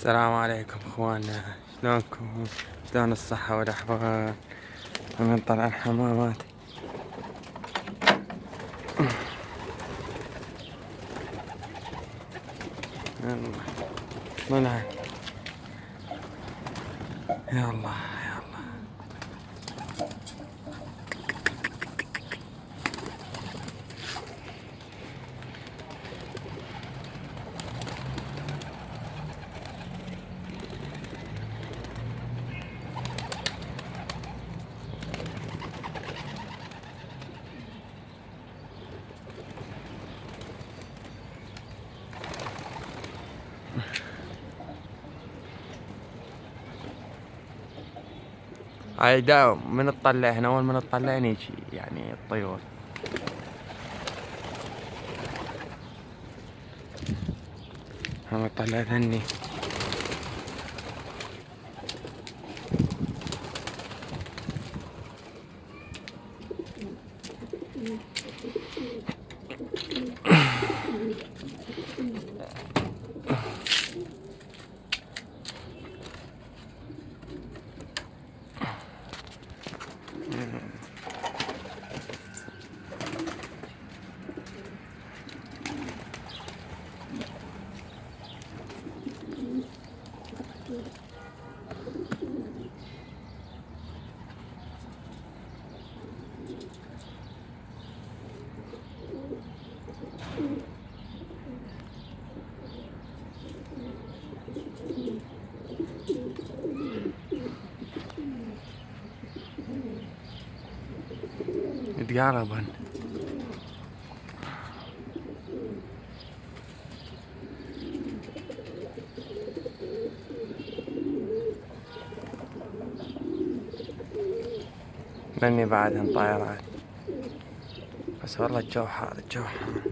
السلام عليكم اخواننا، شلونكم؟ شلون الصحة والاحوال؟ من طلع الحمامات. يلا منها، يلا يلا. هاي دا من تطلع هنا، اول ما تطلع يجي يعني الطيور. هم تطلع ذني. يتقاربن. ذني بعدهم طائرات، بس والله الجو حار، الجو حار.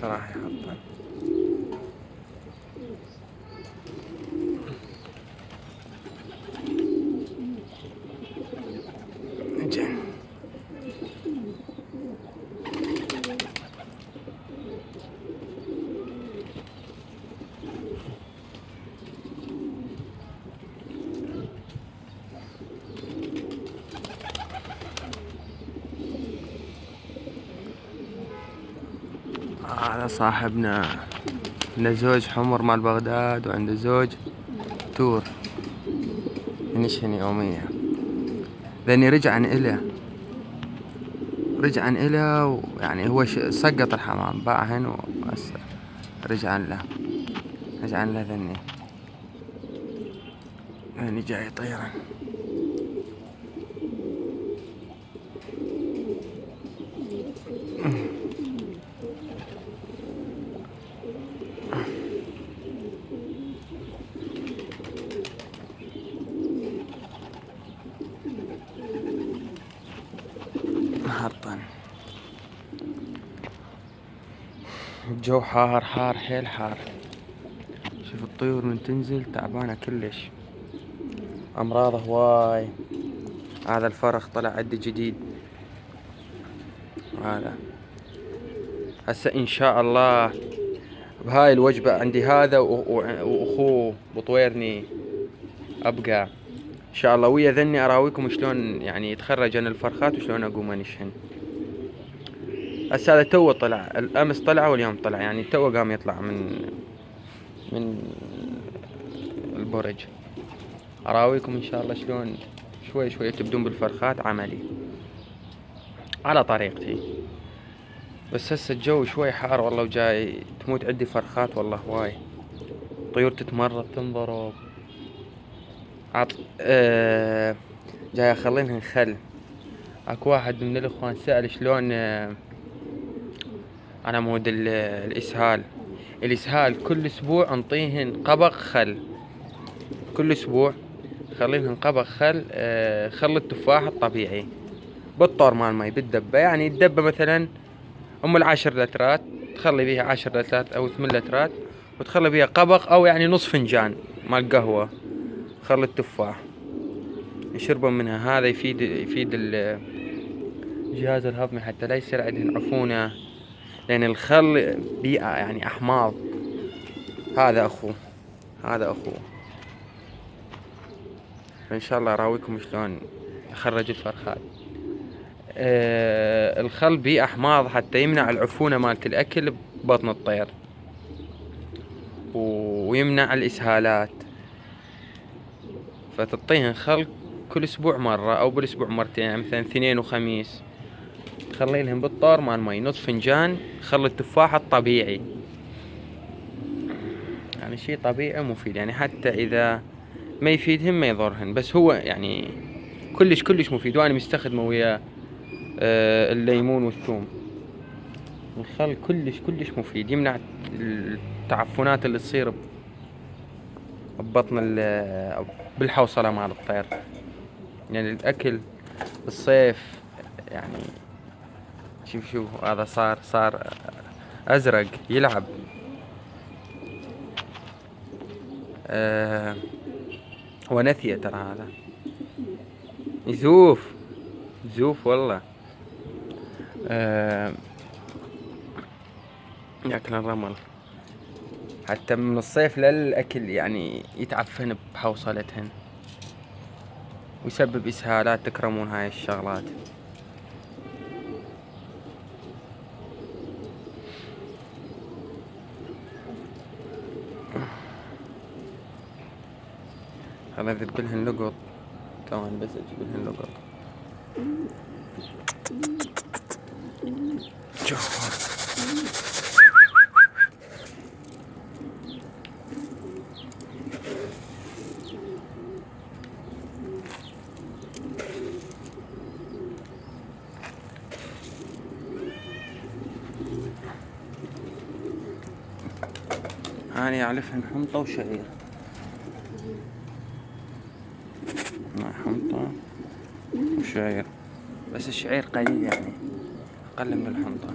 صراحة يحطن. جن هذا صاحبنا، عنده زوج حمر مال بغداد، وعنده زوج تور ينشهن يوميا. ذني رجعن إله ويعني هو سقط الحمام، باعهن وهسه رجعن له ذني جاي يطيرن. محطن. الجو حار حيل حار. شوف الطيور من تنزل تعبانة كلش، أمراض هواي. هذا الفرخ طلع عندي جديد، هذا هسه إن شاء الله بهاي الوجبة عندي هذا وأخوه بطويرني أبقى إن شاء الله ويا ذني أراويكم شلون يعني يتخرجن الفرخات وشلون أقوم أنشهن. هسه هذا تو طلع، الأمس طلع واليوم طلع، يعني تو قام يطلع من البرج. أراويكم إن شاء الله شلون شوي شوي تبدون بالفرخات عملي على طريقتي. بس هسه الجو شوي حار والله، وجاي تموت عندي فرخات والله هواي. طيور تتمرض تنضرب. جاي اخلينهن خل. اكو واحد من الاخوان سأل شلون على مود الاسهال كل اسبوع انطيهن قبق خل، كل اسبوع خلينهن قبق خل، خل التفاح الطبيعي، بالطور مال المي بالدبة. يعني الدبة مثلا ام العشر لترات تخلي بيها 10 لترات او 8 لترات، وتخلي بيها قبق او يعني نص فنجان مال قهوة خل التفاح يشربون منها. هذا يفيد الجهاز الهضمي حتى لا يصير عندهن عفونة، لان الخل بيئة يعني احماض. هذا اخوه. فان شاء الله اراويكم شلون اخرج الفرخات. الخل بيه احماض حتى يمنع العفونة مالت الاكل ببطن الطير، ويمنع الاسهالات. فتعطيهن خل كل اسبوع مرة او بالاسبوع مرتين، يعني مثلا اثنين وخميس تخلي لهم بالطور مال مي نص فنجان خل التفاح الطبيعي. يعني شي طبيعي مفيد، يعني حتى اذا ما يفيدهم ما يضرهن، بس هو يعني كلش مفيد. وانا مستخدمه ويا الليمون والثوم. الخل كلش مفيد، يمنع التعفنات اللي تصير ببطن بالحوصلة مال الطير. يعني الاكل بالصيف يعني شوف هذا صار ازرق يلعب. هو نثية ترى هذا، يزوف والله. ياكل الرمل حتى من الصيف للأكل، يعني يتعفن بحوصلتهن ويسبب إسهالات. تكرمون هاي الشغلات. خل أذبلهن لقط ثواني بس أجيبلهن لقط. شوف أنا أعلفهن حنطة وشعير. حنطة وشعير، بس الشعير قليل يعني أقل من الحنطة.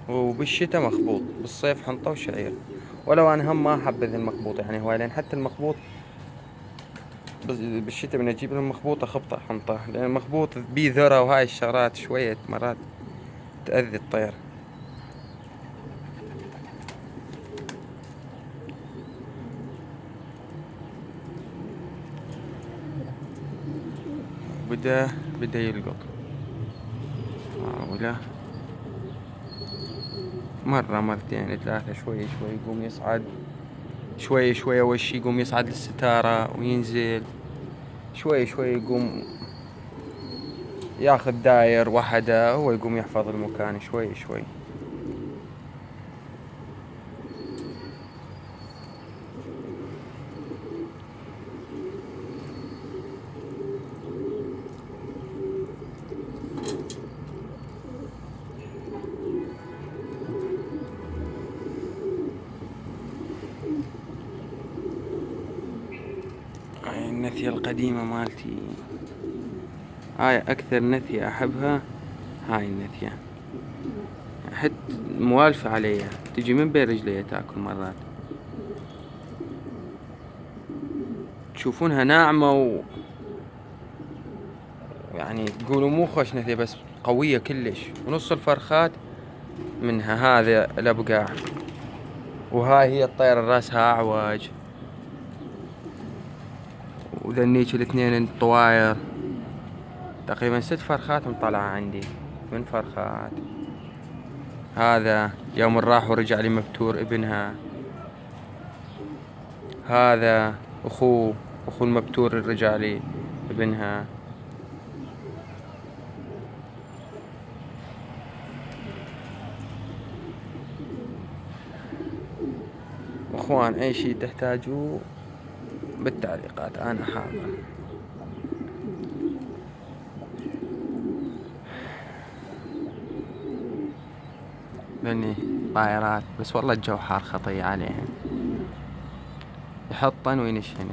وبالشتاء مخبوط، بالصيف حنطة وشعير. ولو أنا هم ما أحبذ المخبوط يعني هواي، لأن حتى المخبوط بالشتاء بنجيب لهم مخبوطة خبطة حنطة، لأن المخبوط بيه ذرة وهاي الشغلات شوية مرات تأذي الطير. بدأ يلقط. ولا مرة مرتين ثلاثة شوي يقوم يصعد شوي أول شي يقوم يصعد للستارة وينزل شوي يقوم ياخذ داير وحدة، هو يقوم يحفظ المكان شوي. هاي النثية القديمة مالتي، هاي أكثر نثية أحبها. هاي النثية حتى موالفة عليها، تجي من بين رجليها تاكل مرات. تشوفونها ناعمة يعني تقولوا مو خوش نثية، بس قوية كلش. ونص الفرخات منها هذا الأبقع، وهاي هي الطير راسها أعوج، وذنيك الاثنين الطواير. تقريبا 6 فرخات مطلعة عندي من فرخات. هذا يوم راح ورجع لي مبتور ابنها. هذا أخو المبتور رجع لي ابنها. اخوان اي شي تحتاجوه بالتعليقات انا حاضر. لاني طائرات، بس والله الجو حار خطية عليهم. يحطن وينشهن.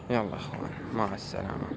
يلا اخوان، مع السلامة.